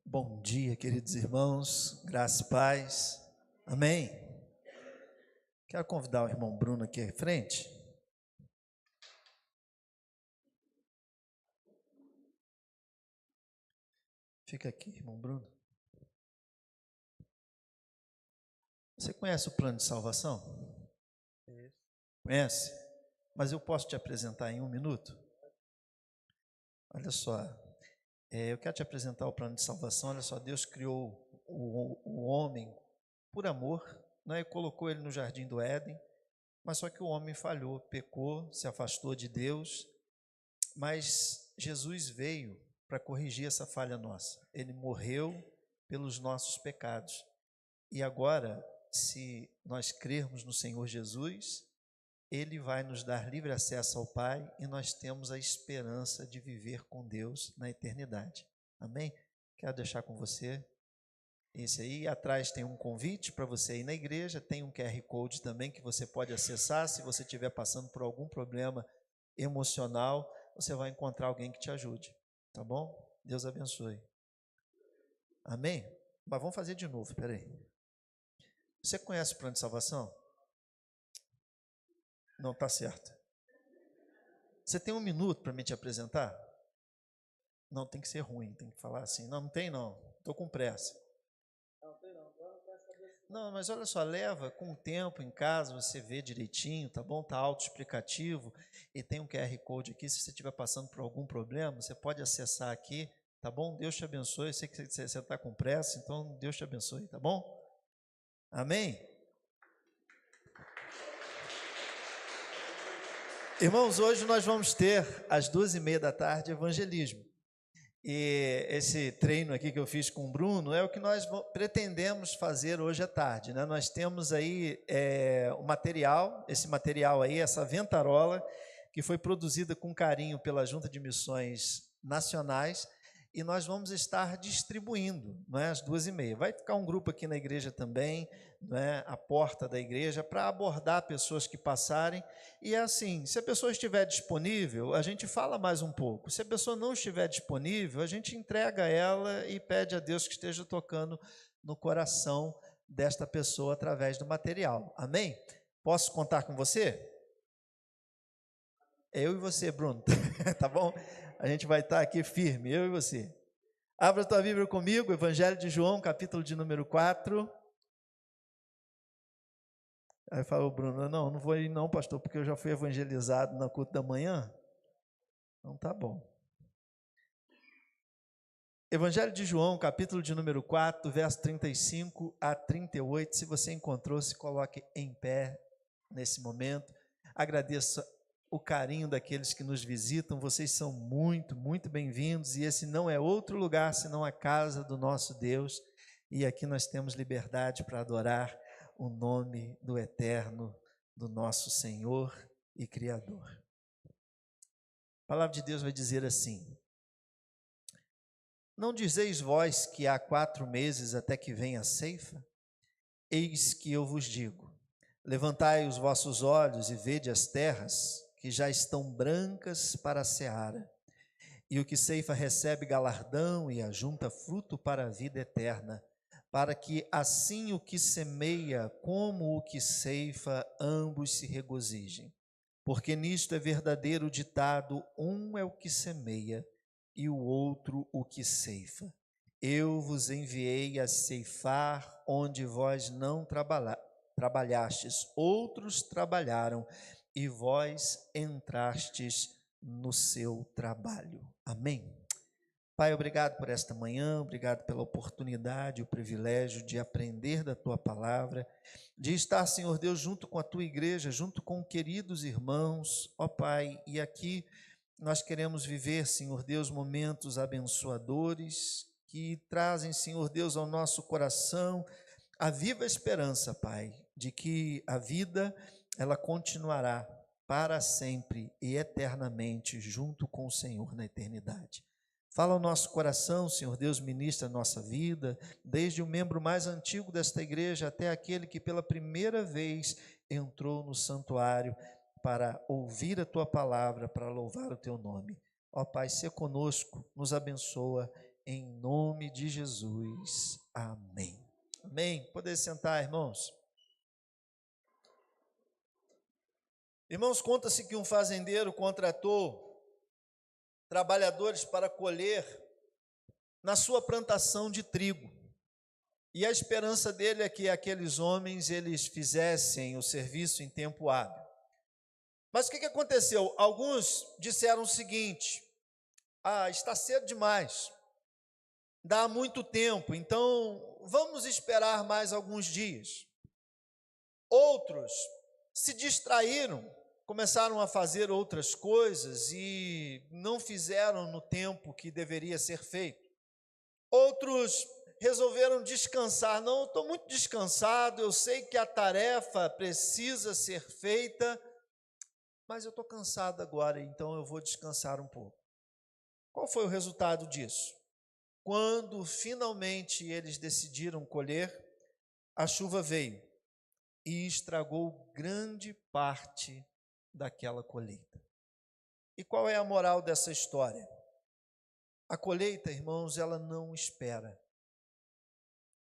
Bom dia, queridos irmãos, graça e paz, amém? Quero convidar o irmão Bruno aqui à frente. Fica aqui, irmão Bruno. Você conhece o plano de salvação? Conhece? Mas eu posso te apresentar em 1 minuto? Olha só, eu quero te apresentar o plano de salvação. Olha só, Deus criou o homem por amor, né, e colocou ele no jardim do Éden, mas só que o homem falhou, pecou, se afastou de Deus, mas Jesus veio para corrigir essa falha nossa. Ele morreu pelos nossos pecados. E agora, se nós crermos no Senhor Jesus, Ele vai nos dar livre acesso ao Pai e nós temos a esperança de viver com Deus na eternidade. Amém? Quero deixar com você esse aí. Atrás tem um convite para você ir na igreja, tem um QR Code também que você pode acessar. Se você estiver passando por algum problema emocional, você vai encontrar alguém que te ajude, tá bom? Deus abençoe. Amém? Mas vamos fazer de novo, peraí. Você conhece o plano de salvação? Não, tá certo. Você tem 1 minuto para me te apresentar? Não, tem que ser ruim, tem que falar assim. Não, não tem não, estou com pressa. Não, mas olha só, leva com o tempo em casa, você vê direitinho, tá bom? Tá autoexplicativo e tem um QR Code aqui, se você estiver passando por algum problema, você pode acessar aqui, tá bom? Deus te abençoe, eu sei que você está com pressa, então Deus te abençoe, tá bom? Amém? Irmãos, hoje nós vamos ter, às 14h30 evangelismo. E esse treino aqui que eu fiz com o Bruno é o que nós pretendemos fazer hoje à tarde, né? Nós temos aí o material, esse material aí, essa ventarola, que foi produzida com carinho pela Junta de Missões Nacionais, e nós vamos estar distribuindo, não é, às 14h30. Vai ficar um grupo aqui na igreja também, não é, à porta da igreja, para abordar pessoas que passarem. E é assim, se a pessoa estiver disponível, a gente fala mais um pouco. Se a pessoa não estiver disponível, a gente entrega ela e pede a Deus que esteja tocando no coração desta pessoa através do material. Amém? Posso contar com você? Eu e você, Bruno, tá bom? A gente vai estar aqui firme, eu e você. Abra a tua Bíblia comigo, Evangelho de João, capítulo de número 4. Aí falou o Bruno, não vou ir não, pastor, porque eu já fui evangelizado no culto da manhã. Então tá bom. Evangelho de João, capítulo de número 4, verso 35 a 38. Se você encontrou, se coloque em pé nesse momento. Agradeço o carinho daqueles que nos visitam. Vocês são muito, muito bem-vindos. E esse não é outro lugar senão a casa do nosso Deus. E aqui nós temos liberdade para adorar o nome do eterno, do nosso Senhor e Criador. A palavra de Deus vai dizer assim: não dizeis vós que há 4 meses até que venha a ceifa? Eis que eu vos digo: levantai os vossos olhos e vede as terras, que já estão brancas para a seara. E o que ceifa recebe galardão e ajunta fruto para a vida eterna, para que assim o que semeia como o que ceifa, ambos se regozijem. Porque nisto é verdadeiro o ditado: um é o que semeia e o outro o que ceifa. Eu vos enviei a ceifar onde vós não trabalhastes, outros trabalharam e vós entrastes no seu trabalho. Amém. Pai, obrigado por esta manhã, obrigado pela oportunidade, o privilégio de aprender da Tua palavra, de estar, Senhor Deus, junto com a Tua igreja, junto com queridos irmãos, ó Pai, e aqui nós queremos viver, Senhor Deus, momentos abençoadores, que trazem, Senhor Deus, ao nosso coração a viva esperança, Pai, de que a vida, ela continuará para sempre e eternamente junto com o Senhor na eternidade. Fala ao nosso coração, Senhor Deus, ministra a nossa vida, desde o membro mais antigo desta igreja até aquele que pela primeira vez entrou no santuário para ouvir a Tua palavra, para louvar o Teu nome. Ó Pai, se conosco, nos abençoa, em nome de Jesus. Amém. Amém. Poder sentar, irmãos. Irmãos, conta-se que um fazendeiro contratou trabalhadores para colher na sua plantação de trigo. E a esperança dele é que aqueles homens eles fizessem o serviço em tempo hábil. Mas o que aconteceu? Alguns disseram o seguinte: está cedo demais, dá muito tempo, então vamos esperar mais alguns dias. Outros se distraíram, começaram a fazer outras coisas e não fizeram no tempo que deveria ser feito. Outros resolveram descansar. Não, eu estou muito descansado, eu sei que a tarefa precisa ser feita, mas eu estou cansado agora, então eu vou descansar um pouco. Qual foi o resultado disso? Quando finalmente eles decidiram colher, a chuva veio e estragou grande parte daquela colheita. E qual é a moral dessa história? A colheita, irmãos, ela não espera.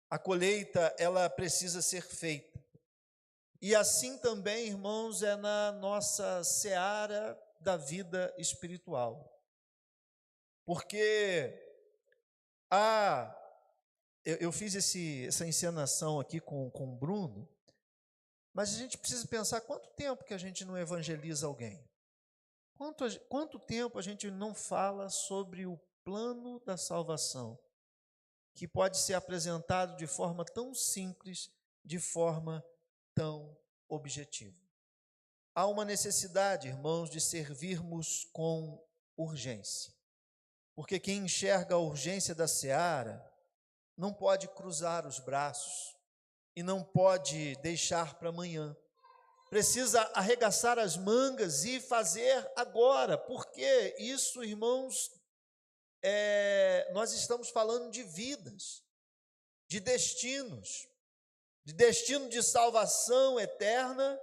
A colheita, ela precisa ser feita. E assim também, irmãos, é na nossa seara da vida espiritual. Porque eu fiz essa encenação aqui com o Bruno, mas a gente precisa pensar quanto tempo que a gente não evangeliza alguém. Quanto tempo a gente não fala sobre o plano da salvação, que pode ser apresentado de forma tão simples, de forma tão objetiva. Há uma necessidade, irmãos, de servirmos com urgência, porque quem enxerga a urgência da seara não pode cruzar os braços e não pode deixar para amanhã. Precisa arregaçar as mangas e fazer agora, porque isso, irmãos, nós estamos falando de vidas, de destinos, de destino de salvação eterna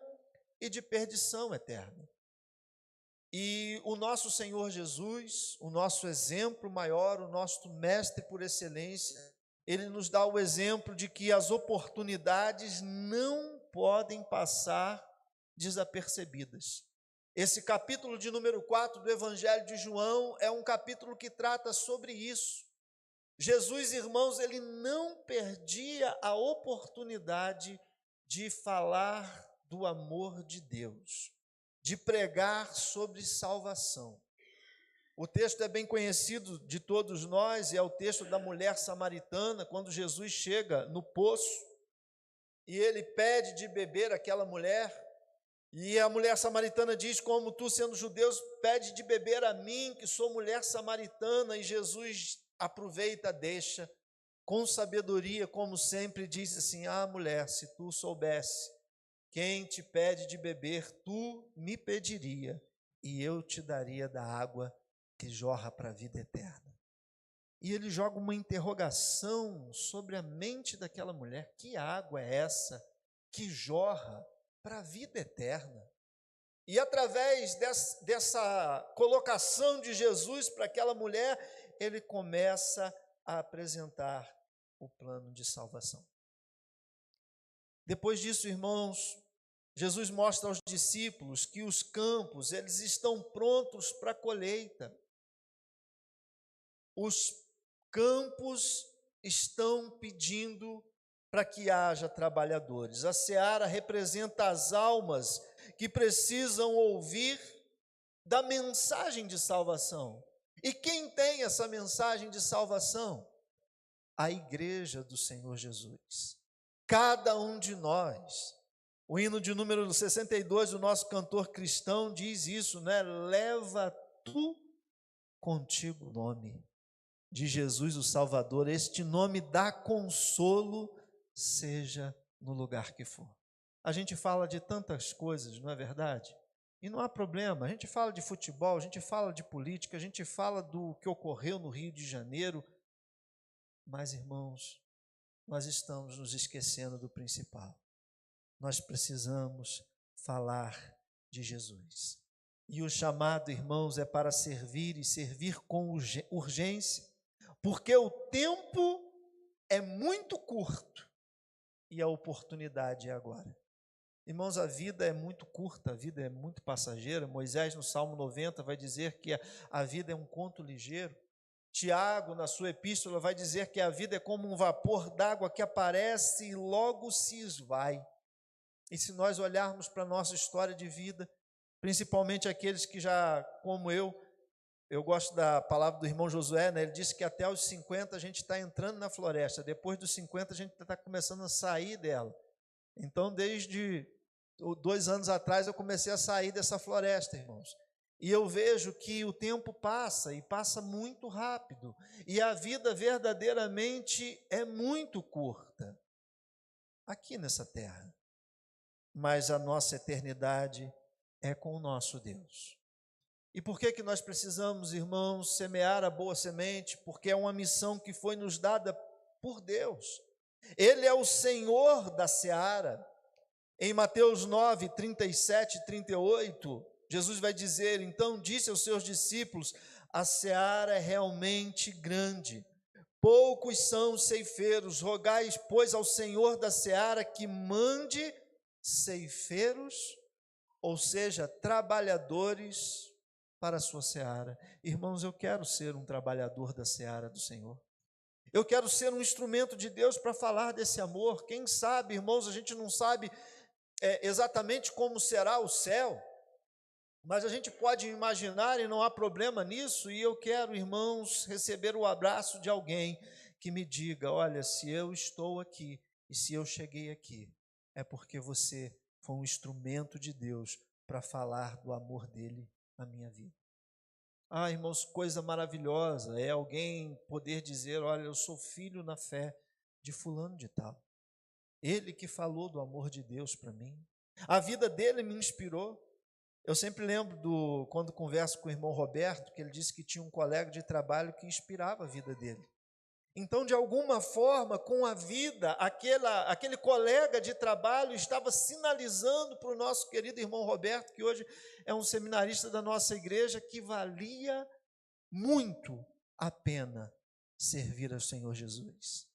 e de perdição eterna. E o nosso Senhor Jesus, o nosso exemplo maior, o nosso mestre por excelência, ele nos dá o exemplo de que as oportunidades não podem passar desapercebidas. Esse capítulo de número 4 do Evangelho de João é um capítulo que trata sobre isso. Jesus, irmãos, ele não perdia a oportunidade de falar do amor de Deus, de pregar sobre salvação. O texto é bem conhecido de todos nós, é o texto da mulher samaritana, quando Jesus chega no poço e ele pede de beber aquela mulher. E a mulher samaritana diz: como tu, sendo judeu, pede de beber a mim, que sou mulher samaritana. E Jesus aproveita, deixa, com sabedoria, como sempre, diz assim: mulher, se tu soubesse quem te pede de beber, tu me pediria, e eu te daria da água que jorra para a vida eterna. E ele joga uma interrogação sobre a mente daquela mulher: que água é essa que jorra para a vida eterna? E através dessa colocação de Jesus para aquela mulher, ele começa a apresentar o plano de salvação. Depois disso, irmãos, Jesus mostra aos discípulos que os campos, eles estão prontos para a colheita. Os campos estão pedindo para que haja trabalhadores. A seara representa as almas que precisam ouvir da mensagem de salvação. E quem tem essa mensagem de salvação? A igreja do Senhor Jesus. Cada um de nós. O hino de número 62 do nosso cantor cristão diz isso, né? Leva tu contigo o nome de Jesus o Salvador. Este nome dá consolo, seja no lugar que for. A gente fala de tantas coisas, não é verdade? E não há problema, a gente fala de futebol, a gente fala de política, a gente fala do que ocorreu no Rio de Janeiro, mas, irmãos, nós estamos nos esquecendo do principal. Nós precisamos falar de Jesus. E o chamado, irmãos, é para servir e servir com urgência, porque o tempo é muito curto e a oportunidade é agora. Irmãos, a vida é muito curta, a vida é muito passageira. Moisés, no Salmo 90, vai dizer que a vida é um conto ligeiro. Tiago, na sua epístola, vai dizer que a vida é como um vapor d'água que aparece e logo se esvai. E se nós olharmos para a nossa história de vida, principalmente aqueles que já, como eu gosto da palavra do irmão Josué, né? Ele disse que até os 50 a gente está entrando na floresta, depois dos 50 a gente está começando a sair dela. Então, desde 2 anos atrás, eu comecei a sair dessa floresta, irmãos. E eu vejo que o tempo passa, e passa muito rápido, e a vida verdadeiramente é muito curta, aqui nessa terra. Mas a nossa eternidade é com o nosso Deus. E por que nós precisamos, irmãos, semear a boa semente? Porque é uma missão que foi nos dada por Deus. Ele é o Senhor da seara. Em Mateus 9, 37 e 38, Jesus vai dizer: então disse aos seus discípulos, a seara é realmente grande, poucos são os ceifeiros, rogai, pois, ao Senhor da seara que mande ceifeiros, ou seja, trabalhadores para a sua seara. Irmãos, eu quero ser um trabalhador da seara do Senhor. Eu quero ser um instrumento de Deus para falar desse amor. Quem sabe, irmãos, a gente não sabe exatamente como será o céu, mas a gente pode imaginar e não há problema nisso. E eu quero, irmãos, receber o abraço de alguém que me diga: olha, se eu estou aqui e se eu cheguei aqui, é porque você foi um instrumento de Deus para falar do amor dele na minha vida. Ah, irmãos, coisa maravilhosa é alguém poder dizer: olha, eu sou filho na fé de fulano de tal. Ele que falou do amor de Deus para mim. A vida dele me inspirou. Eu sempre lembro quando converso com o irmão Roberto, que ele disse que tinha um colega de trabalho que inspirava a vida dele. Então, de alguma forma, com a vida, aquele colega de trabalho estava sinalizando para o nosso querido irmão Roberto, que hoje é um seminarista da nossa igreja, que valia muito a pena servir ao Senhor Jesus.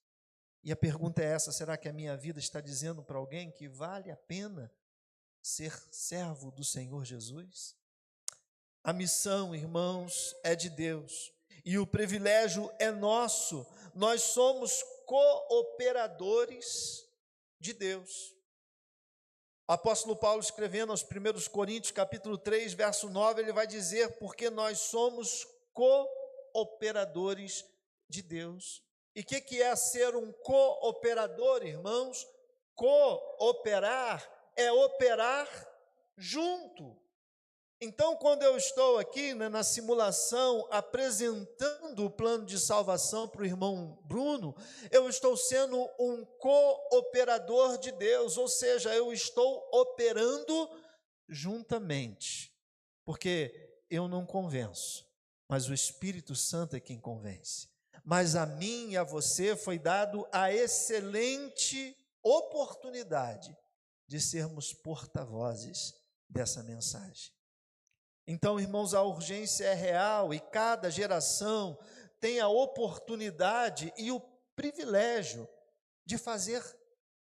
E a pergunta é essa: será que a minha vida está dizendo para alguém que vale a pena ser servo do Senhor Jesus? A missão, irmãos, é de Deus e o privilégio é nosso. Nós somos cooperadores de Deus. O apóstolo Paulo, escrevendo aos 1 Coríntios, capítulo 3, verso 9, ele vai dizer: porque nós somos cooperadores de Deus. E o que é ser um cooperador, irmãos? Cooperar é operar junto. Então, quando eu estou aqui na simulação apresentando o plano de salvação para o irmão Bruno, eu estou sendo um cooperador de Deus, ou seja, eu estou operando juntamente, porque eu não convenço, mas o Espírito Santo é quem convence. Mas a mim e a você foi dado a excelente oportunidade de sermos porta-vozes dessa mensagem. Então, irmãos, a urgência é real e cada geração tem a oportunidade e o privilégio de fazer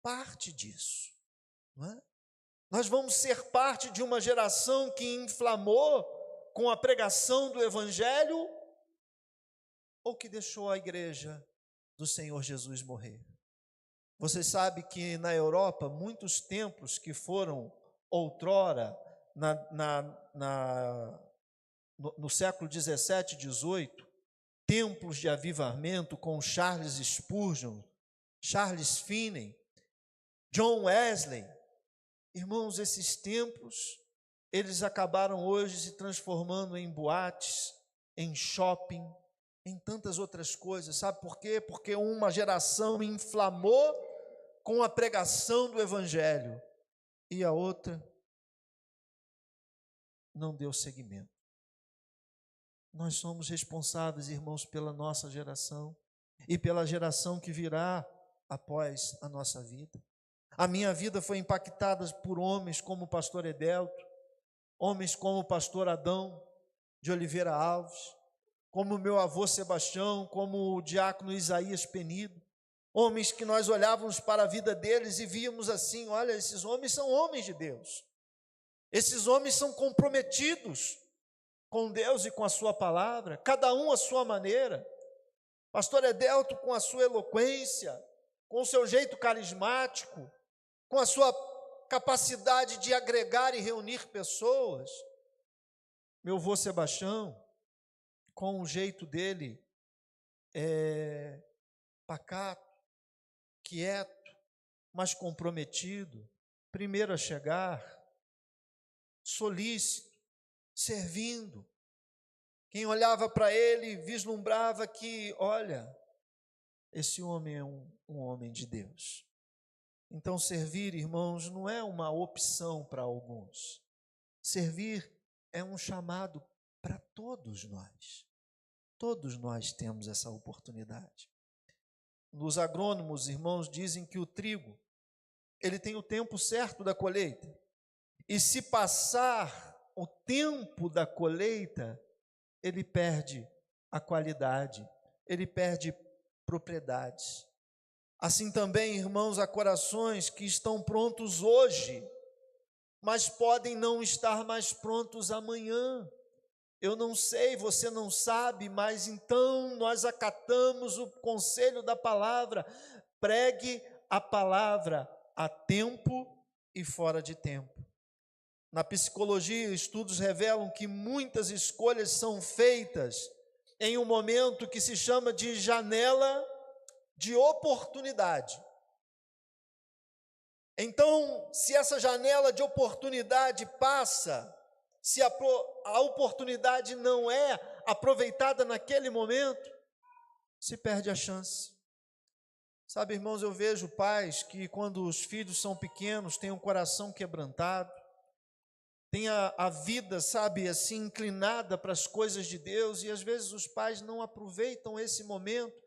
parte disso, não é? Nós vamos ser parte de uma geração que inflamou com a pregação do Evangelho ou que deixou a igreja do Senhor Jesus morrer. Você sabe que na Europa, muitos templos que foram outrora no século 17 e 18, templos de avivamento com Charles Spurgeon, Charles Finney, John Wesley. Irmãos, esses templos, eles acabaram hoje se transformando em boates, em shopping, em tantas outras coisas. Sabe por quê? Porque uma geração inflamou com a pregação do Evangelho e a outra não deu seguimento. Nós somos responsáveis, irmãos, pela nossa geração e pela geração que virá após a nossa vida. A minha vida foi impactada por homens como o pastor Edelto, homens como o pastor Adão de Oliveira Alves, como o meu avô Sebastião, como o diácono Isaías Penido, homens que nós olhávamos para a vida deles e víamos assim: olha, esses homens são homens de Deus, esses homens são comprometidos com Deus e com a sua palavra, cada um à sua maneira. Pastor Edelto com a sua eloquência, com o seu jeito carismático, com a sua capacidade de agregar e reunir pessoas. Meu avô Sebastião, com o jeito dele pacato, quieto, mas comprometido, primeiro a chegar, solícito, servindo. Quem olhava para ele vislumbrava que, olha, esse homem é um homem de Deus. Então, servir, irmãos, não é uma opção para alguns. Servir é um chamado para todos nós. Todos nós temos essa oportunidade. Os agrônomos, irmãos, dizem que o trigo, ele tem o tempo certo da colheita. E se passar o tempo da colheita, ele perde a qualidade, ele perde propriedades. Assim também, irmãos, há corações que estão prontos hoje, mas podem não estar mais prontos amanhã. Eu não sei, você não sabe, mas então nós acatamos o conselho da palavra: pregue a palavra a tempo e fora de tempo. Na psicologia, estudos revelam que muitas escolhas são feitas em um momento que se chama de janela de oportunidade. Então, se essa janela de oportunidade passa, se a oportunidade não é aproveitada naquele momento, se perde a chance. Sabe, irmãos, eu vejo pais que, quando os filhos são pequenos, têm um coração quebrantado, têm a vida, sabe, assim, inclinada para as coisas de Deus, e às vezes os pais não aproveitam esse momento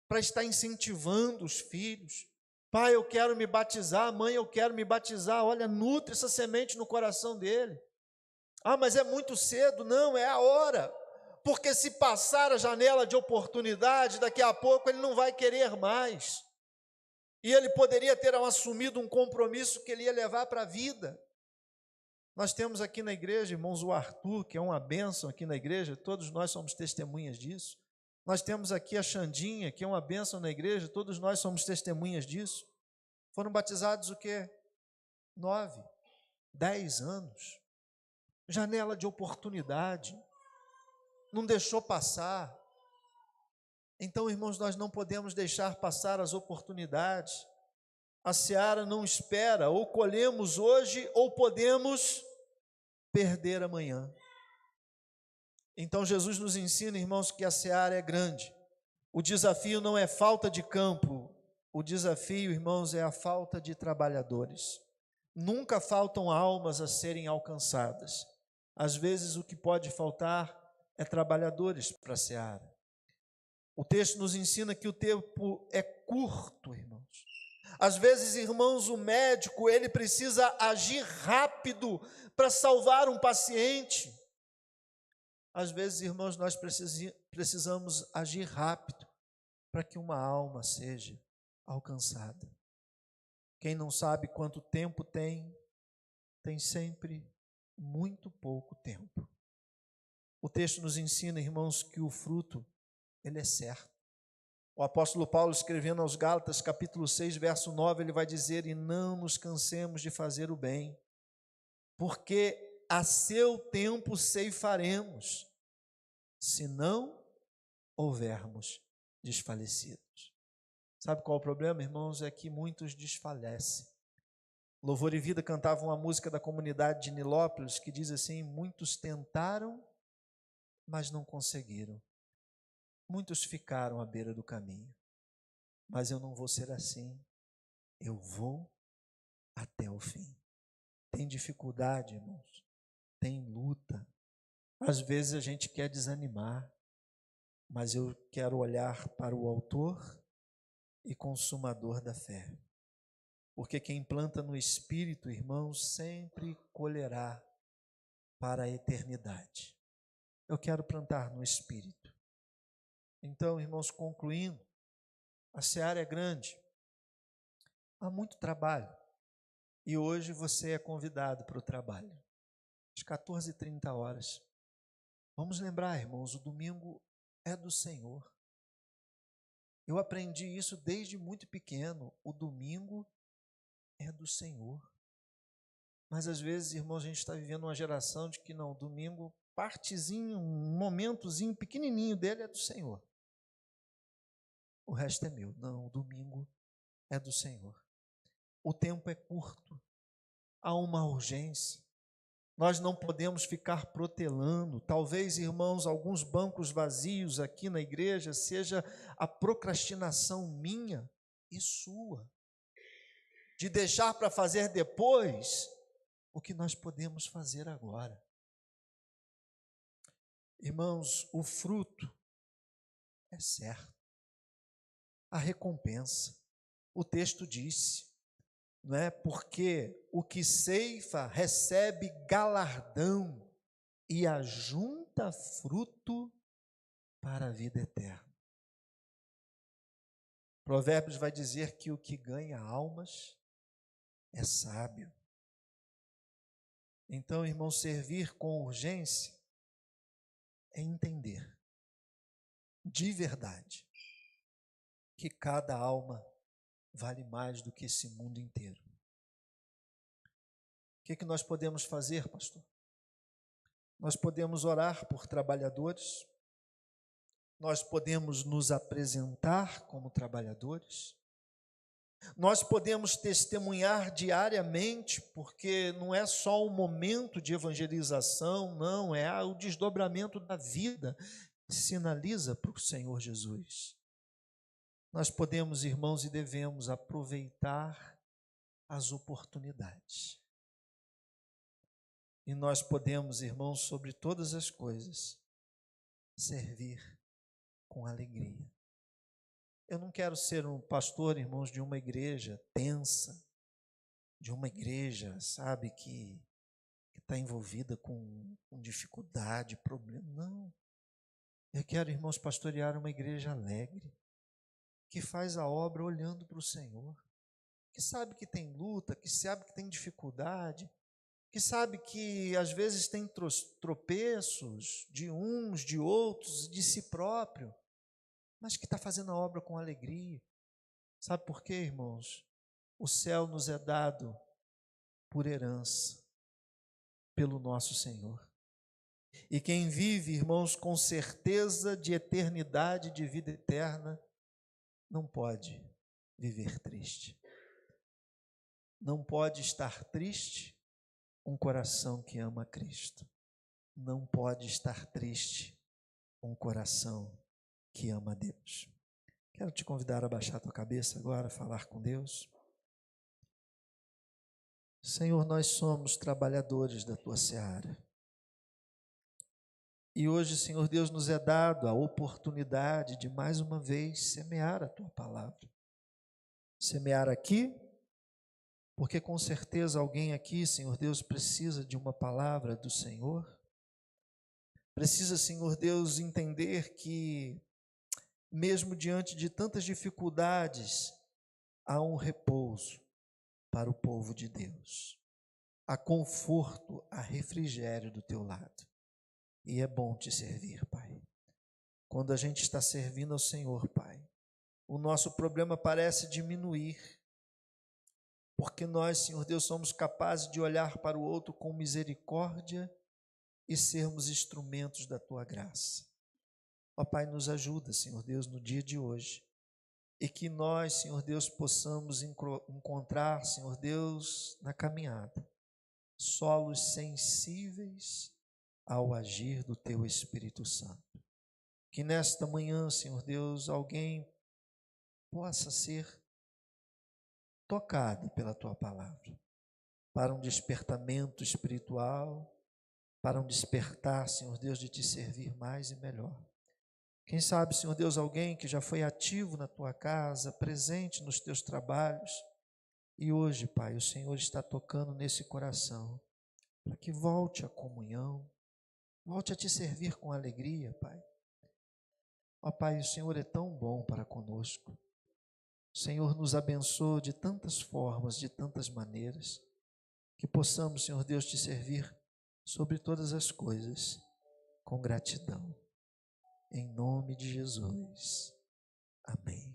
para estar incentivando os filhos. Pai, eu quero me batizar, mãe, eu quero me batizar. Olha, nutre essa semente no coração dele. Ah, mas é muito cedo. Não, é a hora, porque se passar a janela de oportunidade, daqui a pouco ele não vai querer mais, e ele poderia ter assumido um compromisso que ele ia levar para a vida. Nós temos aqui na igreja, irmãos, o Arthur, que é uma bênção aqui na igreja, todos nós somos testemunhas disso. Nós temos aqui a Xandinha, que é uma bênção na igreja, todos nós somos testemunhas disso. Foram batizados o quê? 9, 10 anos. Janela de oportunidade, não deixou passar. Então, irmãos, nós não podemos deixar passar as oportunidades. A seara não espera, ou colhemos hoje, ou podemos perder amanhã. Então, Jesus nos ensina, irmãos, que a seara é grande. O desafio não é falta de campo, o desafio, irmãos, é a falta de trabalhadores. Nunca faltam almas a serem alcançadas. Às vezes o que pode faltar é trabalhadores para a seara. O texto nos ensina que o tempo é curto, irmãos. Às vezes, irmãos, o médico, ele precisa agir rápido para salvar um paciente. Às vezes, irmãos, nós precisamos agir rápido para que uma alma seja alcançada. Quem não sabe quanto tempo tem sempre muito pouco tempo. O texto nos ensina, irmãos, que o fruto, ele é certo. O apóstolo Paulo, escrevendo aos Gálatas, capítulo 6, verso 9, ele vai dizer: e não nos cansemos de fazer o bem, porque a seu tempo ceifaremos, se não houvermos desfalecidos. Sabe qual é o problema, irmãos? É que muitos desfalecem. Louvor e Vida cantava uma música da comunidade de Nilópolis que diz assim: muitos tentaram, mas não conseguiram. Muitos ficaram à beira do caminho. Mas eu não vou ser assim. Eu vou até o fim. Tem dificuldade, irmãos. Tem luta. Às vezes a gente quer desanimar, mas eu quero olhar para o autor e consumador da fé. Porque quem planta no Espírito, irmãos, sempre colherá para a eternidade. Eu quero plantar no Espírito. Então, irmãos, concluindo, a seara é grande, há muito trabalho, e hoje você é convidado para o trabalho, às 14h30. Vamos lembrar, irmãos, o domingo é do Senhor. Eu aprendi isso desde muito pequeno, o domingo é do Senhor. Mas às vezes, irmãos, a gente está vivendo uma geração de que não, domingo, partezinho, um momentozinho pequenininho dele é do Senhor. O resto é meu. Não, o domingo é do Senhor. O tempo é curto, há uma urgência. Nós não podemos ficar protelando. Talvez, irmãos, alguns bancos vazios aqui na igreja seja a procrastinação minha e sua, de deixar para fazer depois o que nós podemos fazer agora. Irmãos, o fruto é certo, a recompensa. O texto disse, não é? Porque o que ceifa recebe galardão e ajunta fruto para a vida eterna. Provérbios vai dizer que o que ganha almas é sábio. Então, irmão, servir com urgência é entender de verdade que cada alma vale mais do que esse mundo inteiro. O que nós podemos fazer, pastor? Nós podemos orar por trabalhadores, nós podemos nos apresentar como trabalhadores, nós podemos testemunhar diariamente, porque não é só um momento de evangelização, não, é o desdobramento da vida que sinaliza para o Senhor Jesus. Nós podemos, irmãos, e devemos aproveitar as oportunidades. E nós podemos, irmãos, sobre todas as coisas, servir com alegria. Eu não quero ser um pastor, irmãos, de uma igreja tensa, de uma igreja, sabe, que está envolvida com dificuldade, problema. Não. Eu quero, irmãos, pastorear uma igreja alegre, que faz a obra olhando para o Senhor, que sabe que tem luta, que sabe que tem dificuldade, que sabe que às vezes tem tropeços de uns, de outros, de si próprio, mas que está fazendo a obra com alegria. Sabe por quê, irmãos? O céu nos é dado por herança, pelo nosso Senhor. E quem vive, irmãos, com certeza de eternidade, de vida eterna, não pode viver triste. Não pode estar triste um coração que ama Cristo. Não pode estar triste um coração que ama Deus. Quero te convidar a baixar a tua cabeça agora, falar com Deus. Senhor, nós somos trabalhadores da tua seara. E hoje, Senhor Deus, nos é dado a oportunidade de mais uma vez semear a tua palavra. Semear aqui, porque com certeza alguém aqui, Senhor Deus, precisa de uma palavra do Senhor. Precisa, Senhor Deus, entender que mesmo diante de tantas dificuldades, há um repouso para o povo de Deus. Há conforto, há refrigério do teu lado. E é bom te servir, Pai. Quando a gente está servindo ao Senhor, Pai, o nosso problema parece diminuir, porque nós, Senhor Deus, somos capazes de olhar para o outro com misericórdia e sermos instrumentos da tua graça. Ó Pai, nos ajuda, Senhor Deus, no dia de hoje, e que nós, Senhor Deus, possamos encontrar, Senhor Deus, na caminhada, solos sensíveis ao agir do teu Espírito Santo. Que nesta manhã, Senhor Deus, alguém possa ser tocado pela tua palavra, para um despertamento espiritual, para um despertar, Senhor Deus, de te servir mais e melhor. Quem sabe, Senhor Deus, alguém que já foi ativo na tua casa, presente nos teus trabalhos, e hoje, Pai, o Senhor está tocando nesse coração, para que volte à comunhão, volte a te servir com alegria, Pai. Ó Pai, o Senhor é tão bom para conosco. O Senhor nos abençoa de tantas formas, de tantas maneiras, que possamos, Senhor Deus, te servir sobre todas as coisas, com gratidão. Em nome de Jesus. Amém.